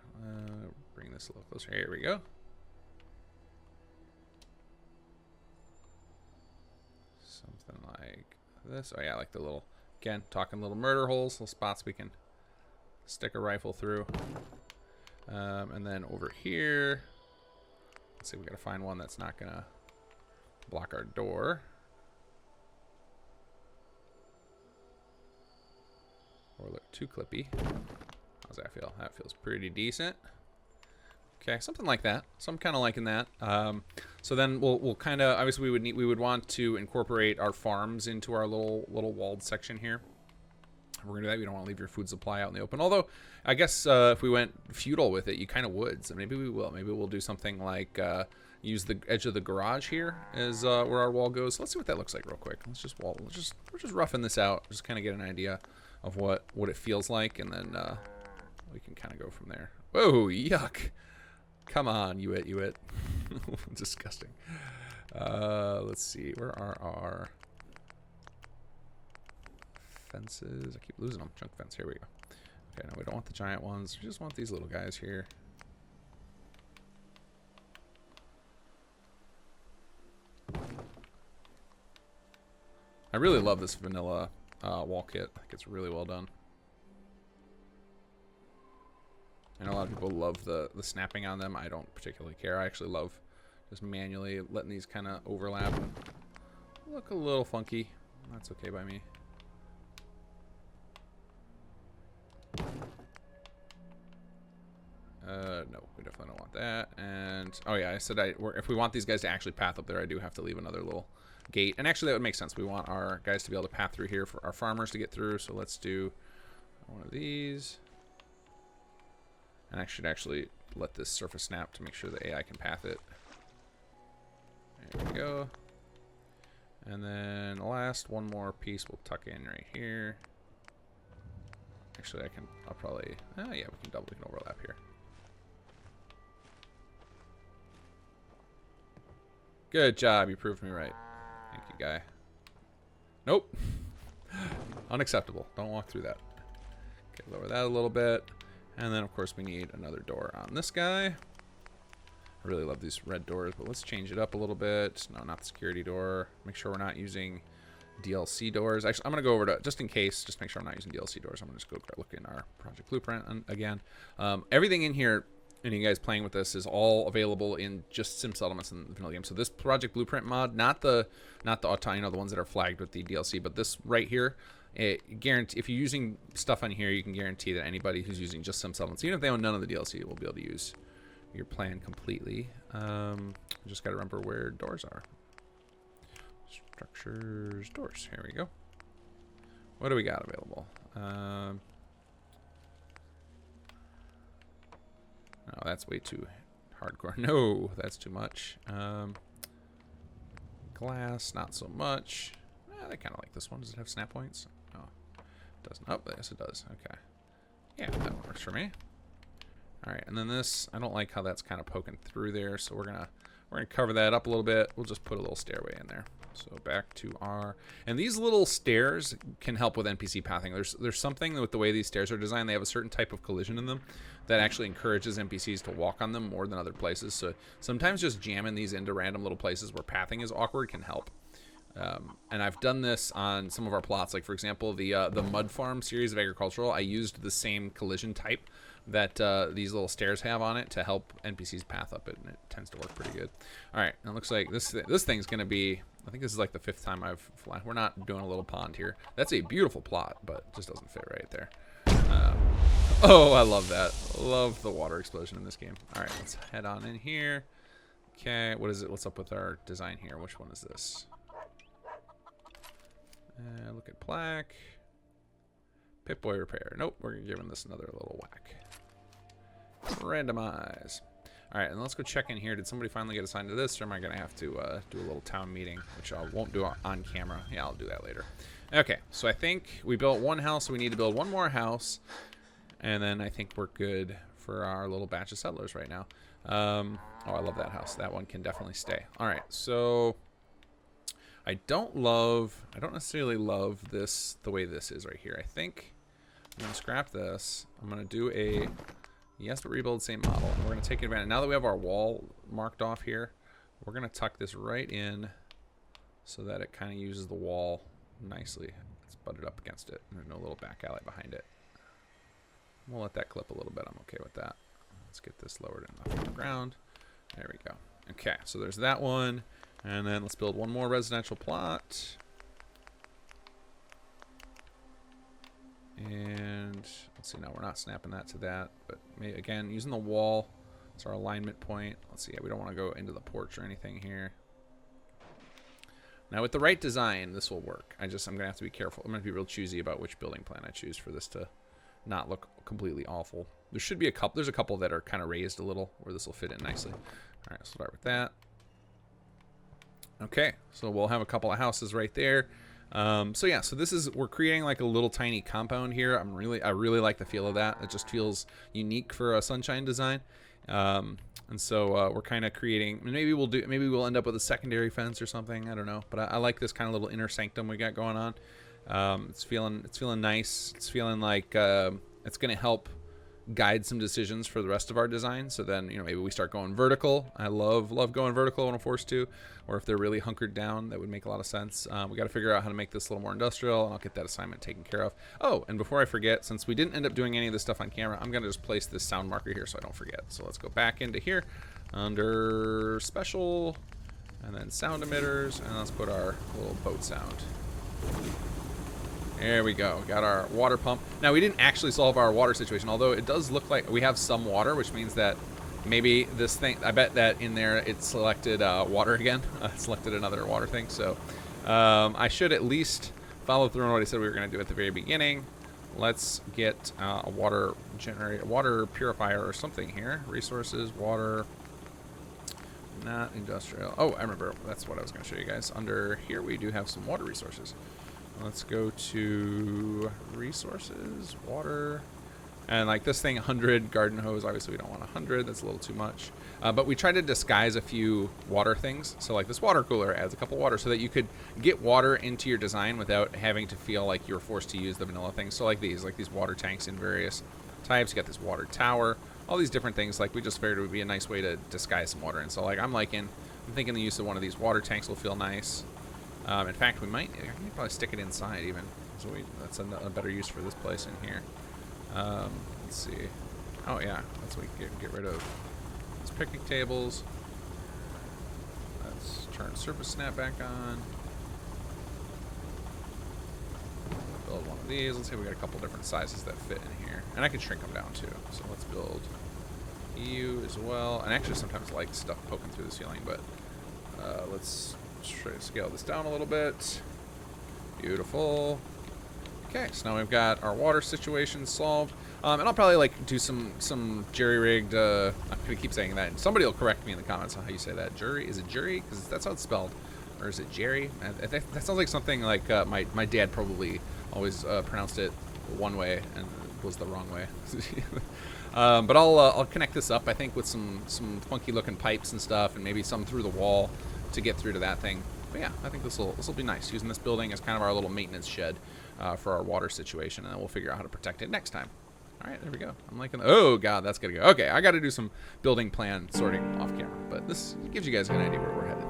Bring this a little closer. Here we go. Something like this. Oh yeah, like the little, again, talking little murder holes, little spots we can stick a rifle through. And then over here, let's see, we gotta find one that's not gonna block our door. Or look too clippy. How's that feel? That feels pretty decent. Okay, something like that. So I'm kind of liking that. So then we'll kind of, obviously we would want to incorporate our farms into our little walled section here. We're gonna do that. We don't want to leave your food supply out in the open. Although I guess if we went feudal with it, you kind of would. So maybe we will. Maybe we'll do something like use the edge of the garage here as where our wall goes. So let's see what that looks like real quick. Let's just we're just roughing this out. Just kind of get an idea of what it feels like, and then we can kind of go from there. Whoa, yuck! Come on, you it. Disgusting. Let's see. Where are our fences? I keep losing them. Junk fence. Here we go. Okay, no, we don't want the giant ones. We just want these little guys here. I really love this vanilla wall kit. I think it's really well done. I know a lot of people love the snapping on them. I don't particularly care. I actually love just manually letting these kind of overlap and look a little funky. That's okay by me. No, we definitely don't want that. And oh yeah, I said if we want these guys to actually path up there, I do have to leave another little gate. And actually that would make sense. We want our guys to be able to path through here for our farmers to get through. So let's do one of these. And I should actually let this surface snap to make sure the AI can path it. There we go. And then last, one more piece we'll tuck in right here. Actually, I'll probably, oh yeah, we can overlap here. Good job, you proved me right. Thank you, guy. Nope. Unacceptable. Don't walk through that. Okay, lower that a little bit. And then, of course, we need another door on this guy. I really love these red doors, but let's change it up a little bit. No, not the security door. Make sure we're not using DLC doors. Actually, I'm going to go over to, just in case, just make sure I'm not using DLC doors. I'm going to just go look in our project blueprint again. Everything in here, and you guys playing with this, is all available in just sim settlements in the vanilla game. So this project blueprint mod, not the the ones that are flagged with the DLC, but this right here, it guarantee, if you're using stuff on here, you can guarantee that anybody who's using just sim settlements, even if they own none of the DLC, will be able to use your plan completely. Just got to remember where doors are. Structures, doors. Here we go. What do we got available? No, that's way too hardcore. No, that's too much. Glass, not so much. I kind of like this one. Does it have snap points? No, it doesn't. Oh, yes, it does. Okay. Yeah, that one works for me. All right, and then this, I don't like how that's kind of poking through there, so we're gonna cover that up a little bit. We'll just put a little stairway in there. So back to our, and these little stairs can help with NPC pathing. There's something with the way these stairs are designed. They have a certain type of collision in them that actually encourages NPCs to walk on them more than other places. So sometimes just jamming these into random little places where pathing is awkward can help. And I've done this on some of our plots. Like, for example, the Mud Farm series of Agricultural, I used the same collision type that these little stairs have on it to help NPCs path up it, and it tends to work pretty good. All right, and it looks like this thing's going to be, I think this is like the 5th time I've fly. We're not doing a little pond here. That's a beautiful plot, but it just doesn't fit right there. Oh, I love that. Love the water explosion in this game. All right, let's head on in here. Okay, what is it? What's up with our design here? Which one is this? Look at plaque. Pip-Boy repair. Nope, we're giving this another little whack. Randomize. All right, and let's go check in here. Did somebody finally get assigned to this, or am I going to have to do a little town meeting, which I won't do on camera. Yeah, I'll do that later. Okay, so I think we built one house, so we need to build one more house, and then I think we're good for our little batch of settlers right now. Oh, I love that house. That one can definitely stay. All right, so I don't necessarily love this the way this is right here. I think I'm going to scrap this. I'm going to do a yes, but rebuild same model. And we're going to take advantage. Now that we have our wall marked off here, we're going to tuck this right in so that it kind of uses the wall nicely. It's butted up against it. There's no little back alley behind it. We'll let that clip a little bit. I'm okay with that. Let's get this lowered enough on the ground. There we go. Okay, so there's that one. And then let's build one more residential plot. And let's see, now we're not snapping that to that, but maybe, again, using the wall. It's our alignment point. Let's see, yeah, we don't want to go into the porch or anything here. Now with the right design, this will work. I'm gonna have to be careful. I'm gonna be real choosy about which building plan I choose for this to not look completely awful. There should be a couple, there's a couple that are kind of raised a little where this will fit in nicely. All right, let's start with that. Okay, so we'll have a couple of houses right there. So yeah, so this is, we're creating like a little tiny compound here. I really like the feel of that. It just feels unique for a Sunshine design. And so we're kind of creating, maybe we'll end up with a secondary fence or something. I don't know, but I like this kind of little inner sanctum we got going on. It's feeling nice. It's feeling like it's going to help guide some decisions for the rest of our design. So then, you know, maybe we start going vertical. I love going vertical when I'm forced to, or if they're really hunkered down, that would make a lot of sense. We got to figure out how to make this a little more industrial, and I'll get that assignment taken care of. Oh, and before I forget, since we didn't end up doing any of this stuff on camera, I'm going to just place this sound marker here so I don't forget. So let's go back into here under special and then sound emitters, and let's put our little boat sound. There we go. Got our water pump. Now, we didn't actually solve our water situation, although it does look like we have some water, which means that maybe this thing, I bet that in there it selected water again. It selected another water thing. So I should at least follow through on what I said we were going to do at the very beginning. Let's get a water generator, water purifier or something here. Resources, water, not industrial. Oh, I remember. That's what I was going to show you guys. Under here, we do have some water resources. Let's go to resources, water, and like this thing, 100 garden hose. Obviously, we don't want 100. That's a little too much. But we tried to disguise a few water things. So like this water cooler adds a couple water so that you could get water into your design without having to feel like you're forced to use the vanilla things. So like these water tanks in various types. You got this water tower, all these different things. Like we just figured it would be a nice way to disguise some water. And so like I'm thinking the use of one of these water tanks will feel nice. In fact, we might probably stick it inside even. So that's a better use for this place in here. Let's see. Oh yeah, that's what we get rid of. These picnic tables. Let's turn surface snap back on. Build one of these. Let's see, we got a couple different sizes that fit in here, and I can shrink them down too. So let's build EU as well. And actually, sometimes like stuff poking through the ceiling, but let's try to scale this down a little bit. Beautiful. Okay, so now we've got our water situation solved. And I'll probably like do some jerry-rigged, I'm gonna keep saying that. Somebody will correct me in the comments on how you say that. Jury, is it jury? Because that's how it's spelled. Or is it Jerry? That sounds like something like my dad probably always pronounced it one way and was the wrong way. But I'll connect this up, I think, with some funky looking pipes and stuff, and maybe some through the wall to get through to that thing. But yeah, I think this will be nice, using this building as kind of our little maintenance shed for our water situation, and then we'll figure out how to protect it next time. All right, there we go. I'm liking oh god, that's gonna go. Okay, I got to do some building plan sorting off camera, but this gives you guys a good idea where we're headed.